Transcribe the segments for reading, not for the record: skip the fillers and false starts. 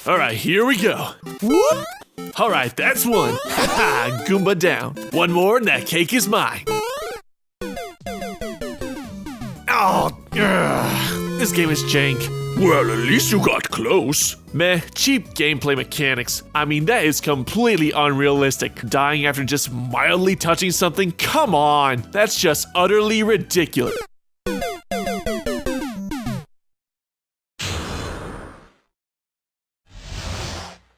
Alright, here we go. Whoop! Alright, that's one. Haha, Goomba down. One more and that cake is mine. Oh, this game is jank. Well, at least you got close. Meh, cheap gameplay mechanics. I mean, that is completely unrealistic. Dying after just mildly touching something? Come on! That's just utterly ridiculous.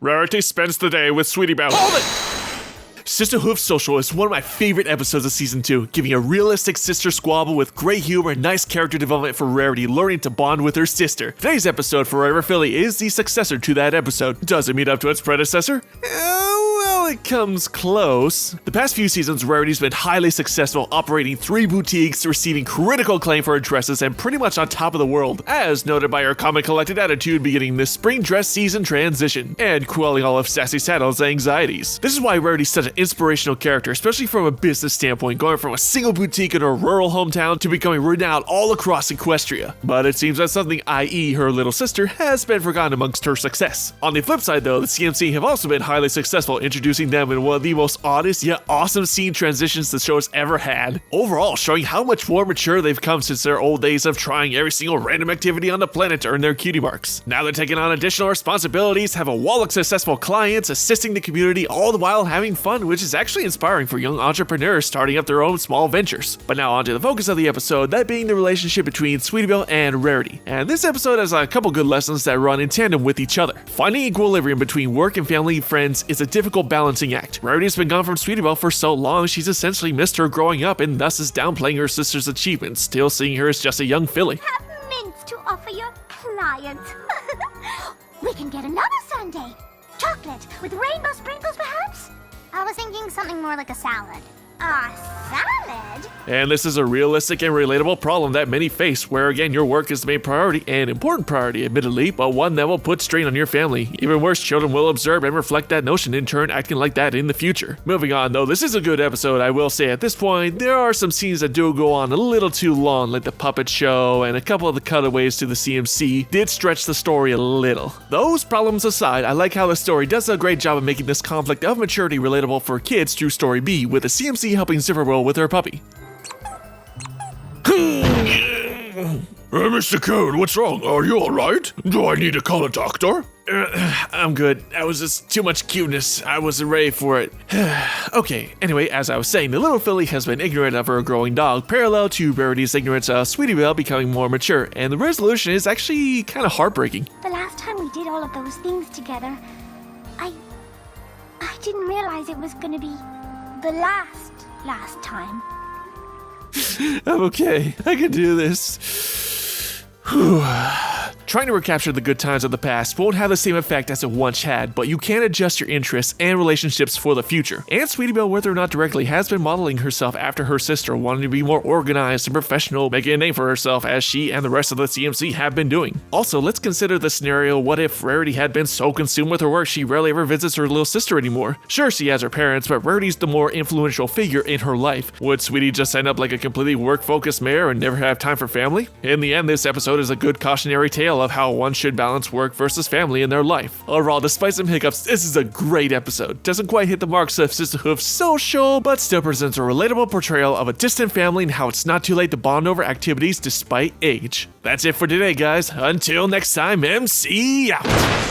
Rarity spends the day with Sweetie Belle. Hold it! Sister Hooves Social is one of my favorite episodes of Season 2, giving a realistic sister squabble with great humor and nice character development for Rarity learning to bond with her sister. Today's episode, Forever Philly, is the successor to that episode. Does it meet up to its predecessor? Well, it comes close. The past few seasons, Rarity's been highly successful, operating 3 boutiques, receiving critical acclaim for her dresses, and pretty much on top of the world, as noted by her calm and collected attitude beginning the spring dress season transition, and quelling all of Sassy Saddle's anxieties. This is why Rarity's such an inspirational character, especially from a business standpoint, going from a single boutique in her rural hometown to becoming renowned all across Equestria. But it seems that something, i.e. her little sister, has been forgotten amongst her success. On the flip side though, the CMC have also been highly successful, introducing them in one of the most oddest yet awesome scene transitions the show has ever had. Overall, showing how much more mature they've come since their old days of trying every single random activity on the planet to earn their cutie marks. Now they're taking on additional responsibilities, have a wall of successful clients, assisting the community, all the while having fun, which is actually inspiring for young entrepreneurs starting up their own small ventures. But now onto the focus of the episode, that being the relationship between Sweetie Belle and Rarity. And this episode has a couple good lessons that run in tandem with each other. Finding equilibrium between work and family and friends is a difficult balancing act. Rarity's been gone from Sweetie Belle for so long, she's essentially missed her growing up and thus is downplaying her sister's achievements, still seeing her as just a young filly. Have mints to offer your clients. We can get another sundae. Chocolate with rainbow sprinkles, perhaps? I was thinking something more like a salad. A salad? And this is a realistic and relatable problem that many face, where again your work is the main priority, an important priority admittedly, but one that will put strain on your family. Even worse, children will observe and reflect that notion, in turn acting like that in the future. Moving on though, this is a good episode. I will say at this point, there are some scenes that do go on a little too long, like the puppet show, and a couple of the cutaways to the CMC did stretch the story a little. Those problems aside, I like how the story does a great job of making this conflict of maturity relatable for kids through story B, with the CMC helping Zipperwell with her puppy. Mr. Code, what's wrong? Are you alright? Do I need to call a doctor? I'm good. That was just too much cuteness. I wasn't ready for it. Okay, anyway, as I was saying, the little filly has been ignorant of her growing dog, parallel to Rarity's ignorance of Sweetie Belle becoming more mature, and the resolution is actually kind of heartbreaking. The last time we did all of those things together, I didn't realize it was gonna be the last time. I'm okay. I can do this. Whew. Trying to recapture the good times of the past won't have the same effect as it once had, but you can adjust your interests and relationships for the future. And Sweetie Belle, whether or not directly, has been modeling herself after her sister, wanting to be more organized and professional, making a name for herself as she and the rest of the CMC have been doing. Also, let's consider the scenario, what if Rarity had been so consumed with her work she rarely ever visits her little sister anymore? Sure, she has her parents, but Rarity's the more influential figure in her life. Would Sweetie just end up like a completely work-focused mare and never have time for family? In the end, this episode is a good cautionary tale of how one should balance work versus family in their life. Overall, despite some hiccups, this is a great episode. Doesn't quite hit the marks of Sister Hooves Social, but still presents a relatable portrayal of a distant family and how it's not too late to bond over activities despite age. That's it for today, guys. Until next time, MC out!